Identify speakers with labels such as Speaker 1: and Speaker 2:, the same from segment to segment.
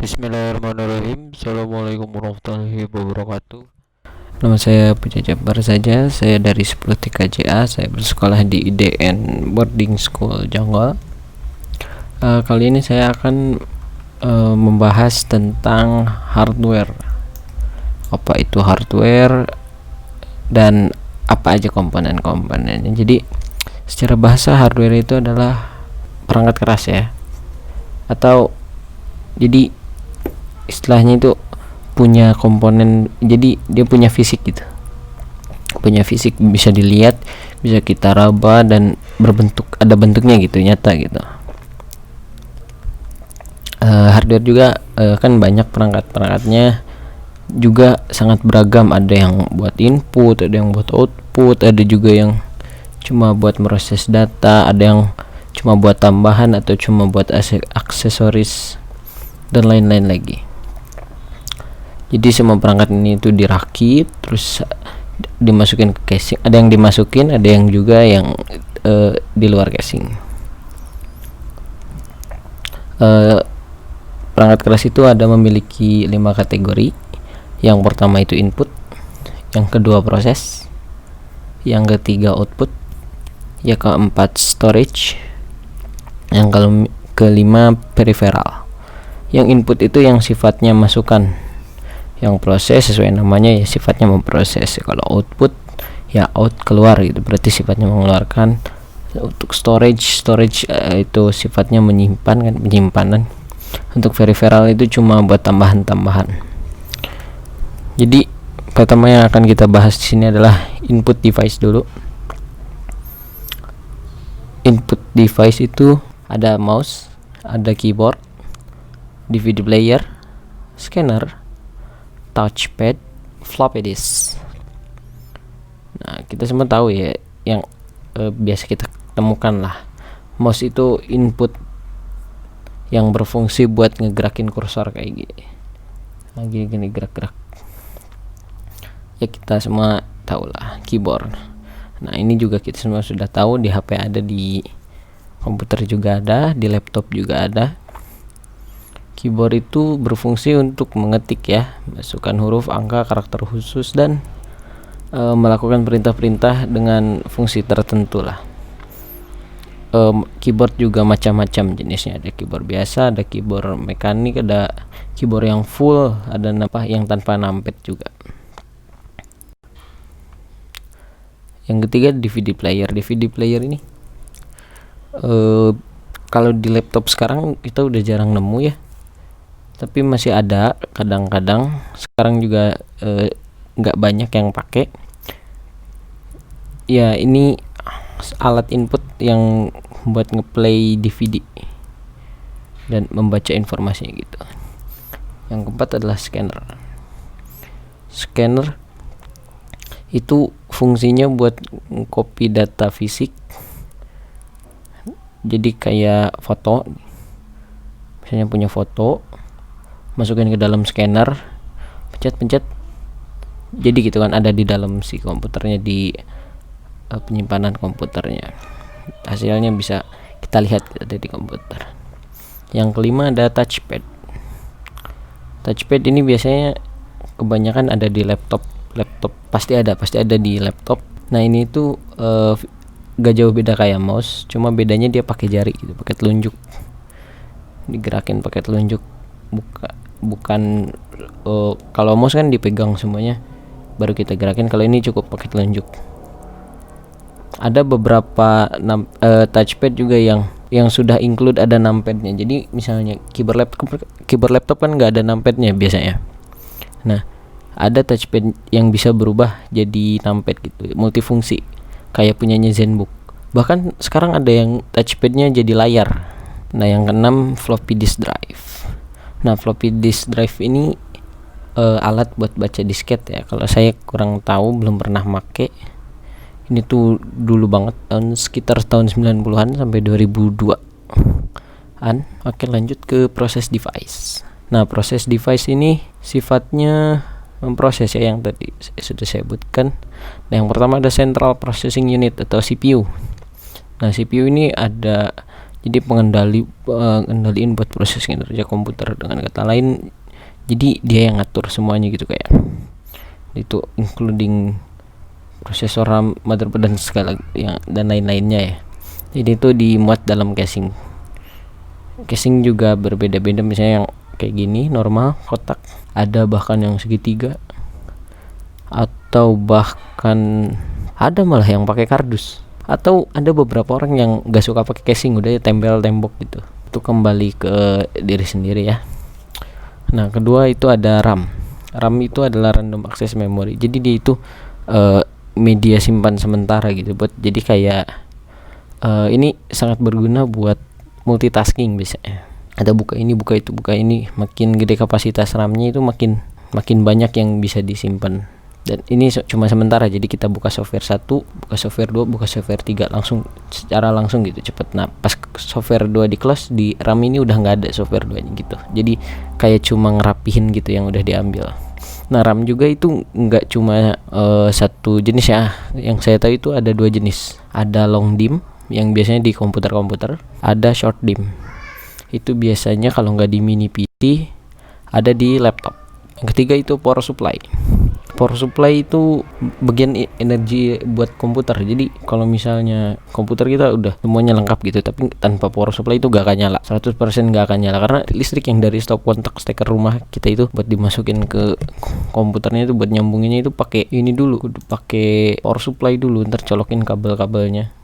Speaker 1: Bismillahirrahmanirrahim. Assalamualaikum warahmatullahi wabarakatuh. Nama saya Puja Jabar saja. Saya dari 10 TKJA. Saya bersekolah di IDN Boarding School Jonggol. Kali ini saya akan membahas tentang hardware. Apa itu hardware dan apa aja komponen-komponennya. Jadi secara bahasa hardware itu adalah perangkat keras ya. Atau jadi istilahnya itu punya komponen, jadi dia punya fisik gitu, punya fisik, bisa dilihat, bisa kita raba dan ada bentuknya gitu, nyata gitu. Hardware juga kan banyak perangkat-perangkatnya juga sangat beragam, ada yang buat input, ada yang buat output, ada juga yang cuma buat proses data, ada yang cuma buat tambahan atau cuma buat aksesoris dan lain-lain lagi. Jadi semua perangkat ini itu dirakit terus dimasukin ke casing, ada yang dimasukin, ada yang juga yang di luar casing. Perangkat keras itu ada memiliki 5 kategori. Yang pertama itu input, yang kedua proses, yang ketiga output, yang keempat storage, yang kelima peripheral. Yang input itu yang sifatnya masukan, yang proses sesuai namanya ya sifatnya memproses. Kalau output ya out, keluar gitu, berarti sifatnya mengeluarkan. Untuk storage itu sifatnya menyimpan kan, penyimpanan. Untuk peripheral itu cuma buat tambahan-tambahan. Jadi pertama yang akan kita bahas di sini adalah input device dulu. Input device itu ada mouse, ada keyboard, DVD player, scanner, touchpad, floppy disk. Nah, kita semua tahu ya yang biasa kita temukan lah. Mouse itu input yang berfungsi buat ngegerakin kursor kayak gini. Nah, gini gerak-gerak. Ya kita semua tahu lah keyboard. Nah, ini juga kita semua sudah tahu, di HP ada, di komputer juga ada, di laptop juga ada. Keyboard itu berfungsi untuk mengetik ya, masukkan huruf, angka, karakter khusus, dan melakukan perintah-perintah dengan fungsi tertentu lah. Keyboard juga macam-macam jenisnya, ada keyboard biasa, ada keyboard mekanik, ada keyboard yang full, ada yang tanpa numpad juga. Yang ketiga DVD player. DVD player ini kalau di laptop sekarang kita udah jarang nemu ya, tapi masih ada kadang-kadang. Sekarang juga nggak banyak yang pakai. Ya ini alat input yang buat ngeplay DVD dan membaca informasinya gitu. Yang keempat adalah scanner. Scanner itu fungsinya buat copy data fisik. Jadi kayak foto, misalnya punya foto, masukin ke dalam scanner, pencet, jadi gitu kan, ada di dalam si komputernya, di penyimpanan komputernya. Hasilnya bisa kita lihat ada di komputer. Yang kelima ada touchpad. Touchpad ini biasanya kebanyakan ada di laptop pasti ada di laptop. Nah, ini tuh gak jauh beda kayak mouse, cuma bedanya dia pakai jari gitu, pakai telunjuk, digerakin pakai telunjuk. Bukan kalau mouse kan dipegang semuanya baru kita gerakin, kalau ini cukup pakai telunjuk. Ada beberapa touchpad juga yang sudah include ada numpadnya. Jadi misalnya keyboard laptop kan nggak ada numpadnya biasanya. Nah, ada touchpad yang bisa berubah jadi numpad gitu, multifungsi, kayak punyanya ZenBook. Bahkan sekarang ada yang touchpadnya jadi layar. Nah, yang keenam floppy disk drive. Nah, floppy disk drive ini alat buat baca disket ya. Kalau saya kurang tahu, belum pernah make. Ini tuh dulu banget, sekitar tahun 90-an sampai 2002-an. Oke, lanjut ke proses device. Nah, proses device ini sifatnya memproses ya, yang tadi sudah saya sebutkan. Nah, yang pertama ada Central Processing Unit atau CPU. Nah, CPU ini ada Jadi pengendaliin buat proses kinerja komputer, dengan kata lain jadi dia yang ngatur semuanya gitu, kayak itu including prosesor, RAM, motherboard dan segala yang dan lain-lainnya ya. Jadi itu dimuat dalam casing. Casing juga berbeda-beda, misalnya yang kayak gini normal kotak, ada bahkan yang segitiga, atau bahkan ada malah yang pakai kardus, atau ada beberapa orang yang gak suka pakai casing, udah tempel tembok gitu. Itu kembali ke diri sendiri ya. Nah, kedua itu ada RAM. RAM itu adalah random access memory. Jadi dia itu media simpan sementara gitu, buat jadi kayak ini sangat berguna buat multitasking biasanya. Ada buka ini, buka itu, buka ini. Makin gede kapasitas RAM-nya itu makin banyak yang bisa disimpan. Dan ini cuma sementara, jadi kita buka software 1, buka software 2, buka software 3 langsung secara langsung gitu, cepet. Nah, pas software 2 di close, di RAM ini udah nggak ada software 2 nya gitu. Jadi kayak cuma ngerapihin gitu yang udah diambil. Nah, RAM juga itu nggak cuma satu jenis ya. Yang saya tahu itu ada 2 jenis. Ada long DIMM yang biasanya di komputer-komputer, ada short DIMM. Itu biasanya kalau nggak di mini PC, ada di laptop. Yang ketiga itu power supply. Power supply itu bagian energi buat komputer. Jadi kalau misalnya komputer kita udah semuanya lengkap gitu, tapi tanpa power supply itu gak akan nyala, 100% gak akan nyala, karena listrik yang dari stop kontak steker rumah kita itu buat dimasukin ke komputernya itu, buat nyambunginnya itu pakai ini dulu, pakai power supply dulu, ntar colokin kabel-kabelnya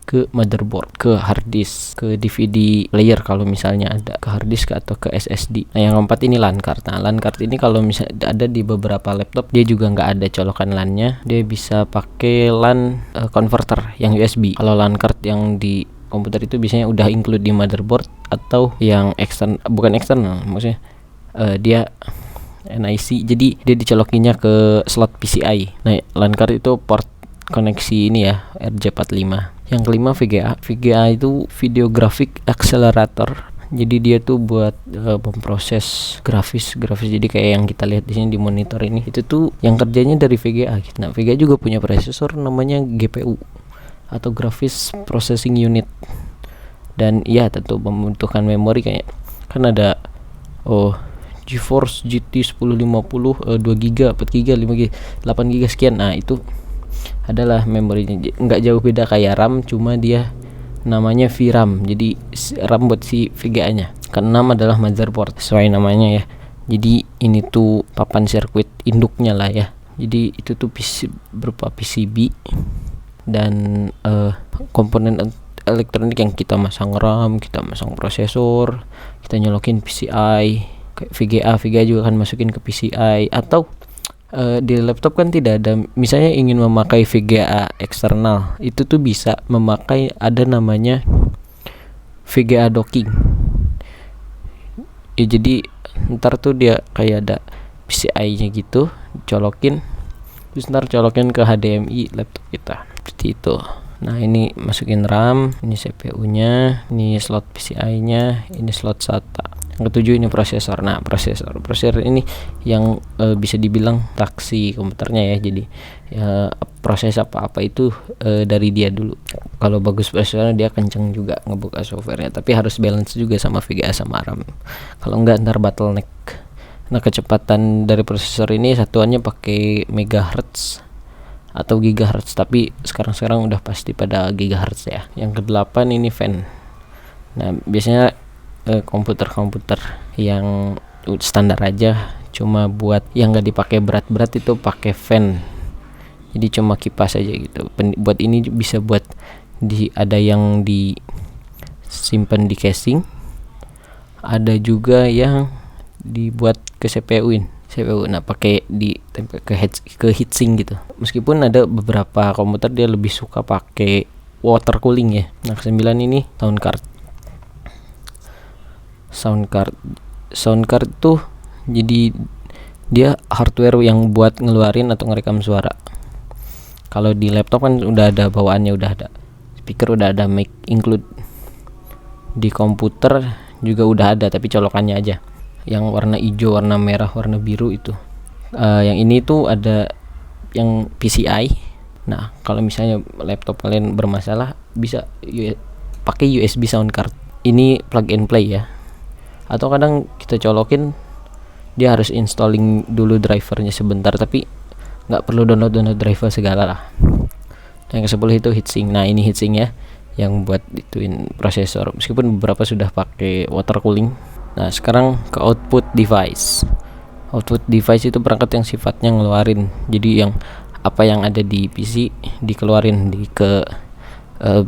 Speaker 1: ke motherboard, ke hard disk, ke DVD player kalau misalnya ada, ke hard disk atau ke SSD. Nah, yang keempat ini LAN card. Nah, LAN card ini kalau misalnya ada di beberapa laptop, dia juga nggak ada colokan LAN-nya, dia bisa pakai LAN converter yang USB. Kalau LAN card yang di komputer itu biasanya udah include di motherboard, atau yang bukan eksternal, maksudnya dia NIC, jadi dia dicolokinnya ke slot PCI. Nah, LAN card itu port koneksi ini ya, RJ45. Yang kelima VGA. VGA itu Video Graphic Accelerator. Jadi dia tuh buat memproses grafis. Jadi kayak yang kita lihat di sini di monitor ini, itu tuh yang kerjanya dari VGA. Nah, VGA juga punya prosesor namanya GPU atau Graphics Processing Unit. Dan ya tentu membutuhkan memori, kayak kan ada GeForce GT 1050 2GB, 4GB, 5GB, 8GB sekian. Nah, itu adalah memorinya, nggak jauh beda kayak RAM, cuma dia namanya VRAM. Jadi RAM buat si VGA nya. Keenam adalah motherboard, sesuai namanya ya. Jadi ini tuh papan sirkuit induknya lah ya. Jadi itu tuh berupa PCB dan komponen elektronik yang kita masang RAM, kita masang prosesor, kita nyolokin PCI. Kayak VGA juga kan masukin ke PCI, atau di laptop kan tidak ada, misalnya ingin memakai VGA eksternal, itu tuh bisa memakai, ada namanya VGA docking ya. Jadi ntar tuh dia kayak ada PCI nya gitu, colokin, terus ntar colokin ke HDMI laptop kita, seperti itu. Nah, ini masukin RAM, ini CPU nya, ini slot PCI nya, ini slot SATA. Yang ketujuh ini prosesor. Nah, prosesor ini yang bisa dibilang taksi komputernya ya. Jadi proses apa-apa itu dari dia dulu. Kalau bagus prosesornya, dia kenceng juga ngebuka softwarenya, tapi harus balance juga sama VGA sama RAM. Kalau enggak ntar bottleneck. Nah, kecepatan dari prosesor ini satuannya pakai megahertz atau gigahertz, tapi sekarang udah pasti pada gigahertz ya. Yang kedelapan ini fan. Nah, biasanya komputer yang standar aja, cuma buat yang nggak dipakai berat-berat itu pakai fan, jadi cuma kipas aja gitu. Buat ini bisa buat ada yang disimpan di casing, ada juga yang dibuat ke CPU. Nah, pakai ditempel ke heatsink gitu. Meskipun ada beberapa komputer dia lebih suka pakai water cooling ya. Nah, ke-9 ini sound card tuh jadi dia hardware yang buat ngeluarin atau ngerekam suara. Kalau di laptop kan udah ada bawaannya, udah ada speaker, udah ada mic include. Di komputer juga udah ada, tapi colokannya aja yang warna hijau, warna merah, warna biru itu. Yang ini tuh ada yang PCI. Nah, kalau misalnya laptop kalian bermasalah, bisa pakai USB sound card. ini plug and play ya, atau kadang kita colokin dia harus installing dulu drivernya sebentar, tapi nggak perlu download driver segala lah. Yang ke-10 itu heatsink. Nah ini heatsink ya, yang buat ituin prosesor, meskipun beberapa sudah pakai water cooling. Nah sekarang ke output device. Output device itu perangkat yang sifatnya ngeluarin, jadi yang apa yang ada di PC dikeluarin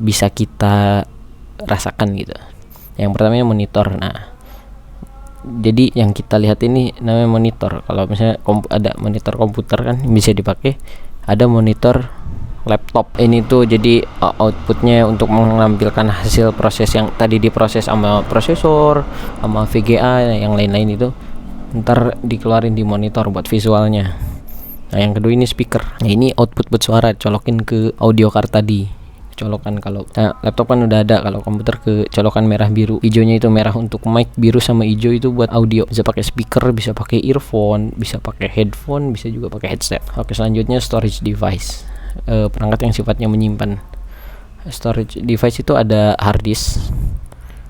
Speaker 1: bisa kita rasakan gitu. Yang pertamanya monitor. Nah jadi yang kita lihat ini namanya monitor. Kalau misalnya ada monitor komputer kan bisa dipakai, ada monitor laptop. Ini tuh jadi outputnya untuk menampilkan hasil proses yang tadi diproses sama prosesor, sama VGA yang lain-lain itu, ntar dikeluarin di monitor buat visualnya. Nah yang kedua ini speaker. Nah ini output buat suara, colokin ke audio card tadi. Colokan kalau laptop kan udah ada, kalau komputer ke colokan merah biru. Hijaunya itu merah untuk mic, biru sama hijau itu buat audio. Bisa pakai speaker, bisa pakai earphone, bisa pakai headphone, bisa juga pakai headset. Oke, selanjutnya storage device. Perangkat yang sifatnya menyimpan. Storage device itu ada hard disk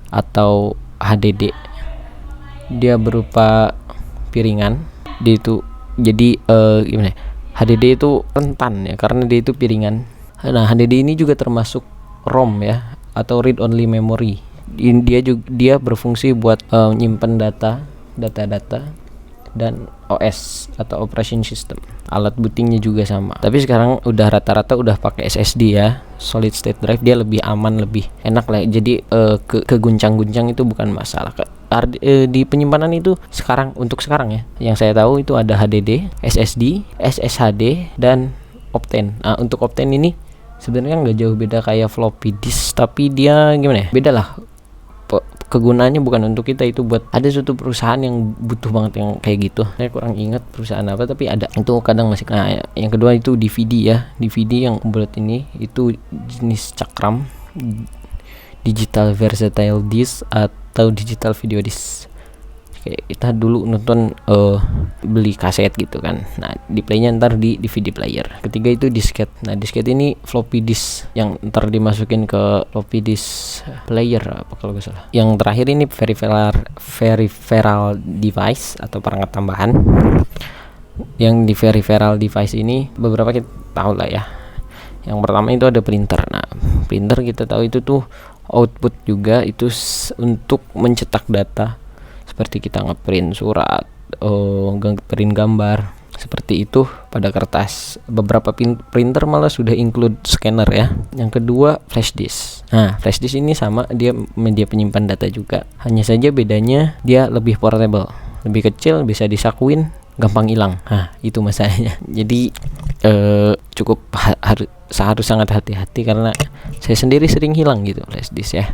Speaker 1: atau HDD. Dia berupa piringan. Dia itu jadi gimana? HDD itu rentan ya, karena dia itu piringan. Nah HDD ini juga termasuk ROM ya, atau read only memory. Dia berfungsi buat nyimpen data dan OS atau operation system. Alat bootingnya juga sama. Tapi sekarang udah rata-rata udah pakai SSD ya, solid state drive. Dia lebih aman, lebih enak lah. Jadi keguncang-guncang itu bukan masalah. Di penyimpanan itu untuk sekarang ya, yang saya tahu itu ada HDD, SSD, SSHD, dan Optane. Nah untuk Optane ini sebenarnya nggak jauh beda kayak floppy disk, tapi dia gimana ya, beda lah. Kegunaannya bukan untuk kita, itu buat ada suatu perusahaan yang butuh banget yang kayak gitu. Saya kurang ingat perusahaan apa, tapi ada itu kadang masih. Nah yang kedua itu DVD ya, DVD yang bulat ini itu jenis cakram, digital versatile disc atau digital video disc. Kayak kita dulu nonton beli kaset gitu kan. Nah di playnya ntar di DVD player. Ketiga itu disket. Nah disket ini floppy disk yang ntar dimasukin ke floppy disk player apa kalau gak salah. Yang terakhir ini peripheral device atau perangkat tambahan. Yang di peripheral device ini beberapa kita tahu lah ya. Yang pertama itu ada printer. Nah printer kita tahu itu tuh output juga, itu untuk mencetak data, seperti kita ngeprint surat, print gambar, seperti itu pada kertas. Beberapa printer malah sudah include scanner ya. Yang kedua flash disk. Nah flash disk ini sama, dia media penyimpan data juga, hanya saja bedanya dia lebih portable, lebih kecil, bisa disakuin, gampang hilang. Nah itu masalahnya. Jadi cukup harus sangat hati-hati, karena saya sendiri sering hilang gitu flash disk ya.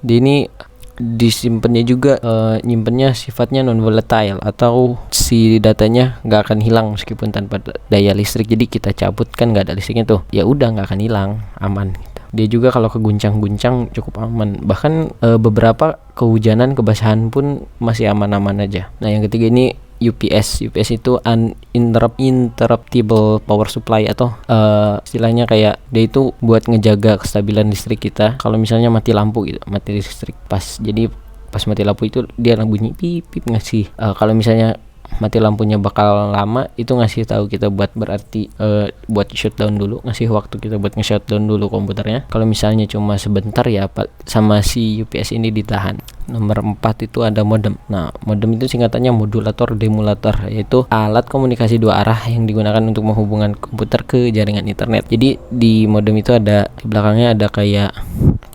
Speaker 1: Di ini disimpannya juga nyimpennya sifatnya non volatile, atau si datanya nggak akan hilang meskipun tanpa daya listrik. Jadi kita cabut kan nggak ada listriknya tuh, ya udah nggak akan hilang, aman gitu. Dia juga kalau keguncang-guncang cukup aman, bahkan beberapa kehujanan, kebasahan pun masih aman-aman aja. Nah yang ketiga ini UPS itu uninterruptible power supply, atau istilahnya kayak dia itu buat ngejaga kestabilan listrik kita. Kalau misalnya mati lampu gitu, mati listrik jadi pas mati lampu itu dia bunyi pip pip ngasih kalau misalnya mati lampunya bakal lama, itu ngasih tahu kita berarti buat shutdown dulu, ngasih waktu kita buat nge-shutdown dulu komputernya. Kalau misalnya cuma sebentar ya sama si UPS ini ditahan. Nomor 4 itu ada modem. Nah modem itu singkatannya modulator demulator, yaitu alat komunikasi dua arah yang digunakan untuk menghubungkan komputer ke jaringan internet. Jadi di modem itu ada, di belakangnya ada kayak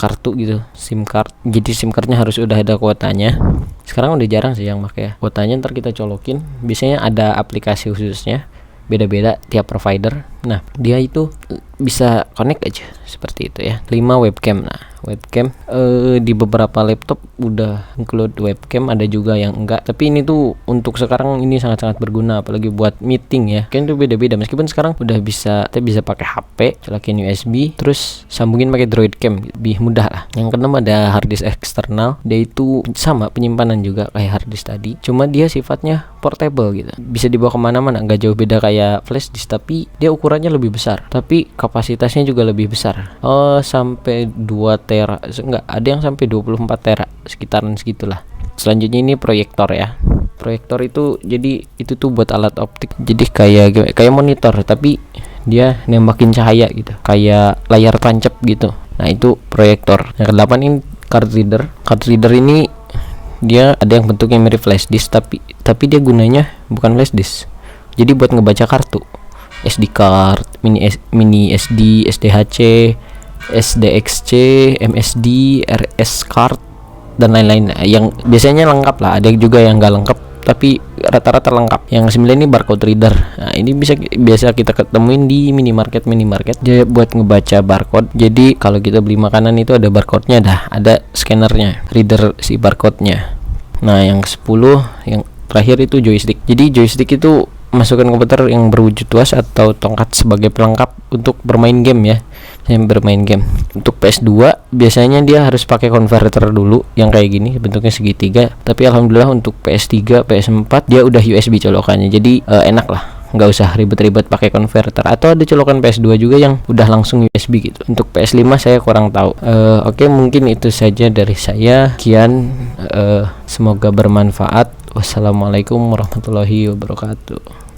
Speaker 1: kartu gitu, SIM card. Jadi SIM cardnya harus udah ada kuotanya. Sekarang udah jarang sih yang pakai kuotanya, ntar kita colokin. Biasanya ada aplikasi khususnya, beda-beda tiap provider. Nah dia itu bisa connect aja seperti itu ya. 5 webcam. Nah webcam di beberapa laptop udah include webcam, ada juga yang enggak. Tapi ini tuh untuk sekarang ini sangat-sangat berguna, apalagi buat meeting ya. Kan itu beda-beda, meskipun sekarang udah kita bisa pakai HP, colokin USB, terus sambungin pakai Droid Cam, lebih mudah lah. Yang keenam ada hard disk eksternal. Dia itu sama penyimpanan juga kayak hard disk tadi, cuma dia sifatnya portable gitu, bisa dibawa kemana-mana, nggak jauh beda kayak flash disk, tapi dia ukurannya lebih besar, tapi kapasitasnya juga lebih besar. Oh, sampai 2 tera. Enggak, ada yang sampai 24 tera, sekitaran segitulah. Selanjutnya ini proyektor ya. Proyektor itu jadi itu tuh buat alat optik. Jadi kayak monitor tapi dia nembakin cahaya gitu. Kayak layar tancap gitu. Nah, itu proyektor. Yang ke-8 ini card reader. Card reader ini dia ada yang bentuknya mirip flash disk tapi dia gunanya bukan flash disk. Jadi buat ngebaca kartu. SD card, mini SD, SDHC, SDXC, MSD, RS card dan lain-lain. Yang biasanya lengkap lah, ada juga yang nggak lengkap tapi rata-rata lengkap. Yang 9 ini barcode reader. Nah, ini biasa kita ketemuin di minimarket. Dia buat ngebaca barcode. Jadi kalau kita beli makanan itu ada barcode-nya dah, ada scannernya, reader si barcode-nya. Nah, yang 10 yang terakhir itu joystick. Jadi joystick itu masukkan komputer yang berwujud tuas atau tongkat sebagai pelengkap untuk bermain game ya. Untuk PS2 biasanya dia harus pakai converter dulu yang kayak gini, bentuknya segitiga. Tapi alhamdulillah untuk PS3, PS4 dia udah USB colokannya. Jadi enak lah, nggak usah ribet-ribet pakai converter. Atau ada colokan PS2 juga yang udah langsung USB gitu. Untuk PS5 saya kurang tahu. Oke, mungkin itu saja dari saya. Sekian, semoga bermanfaat. Wassalamualaikum warahmatullahi wabarakatuh.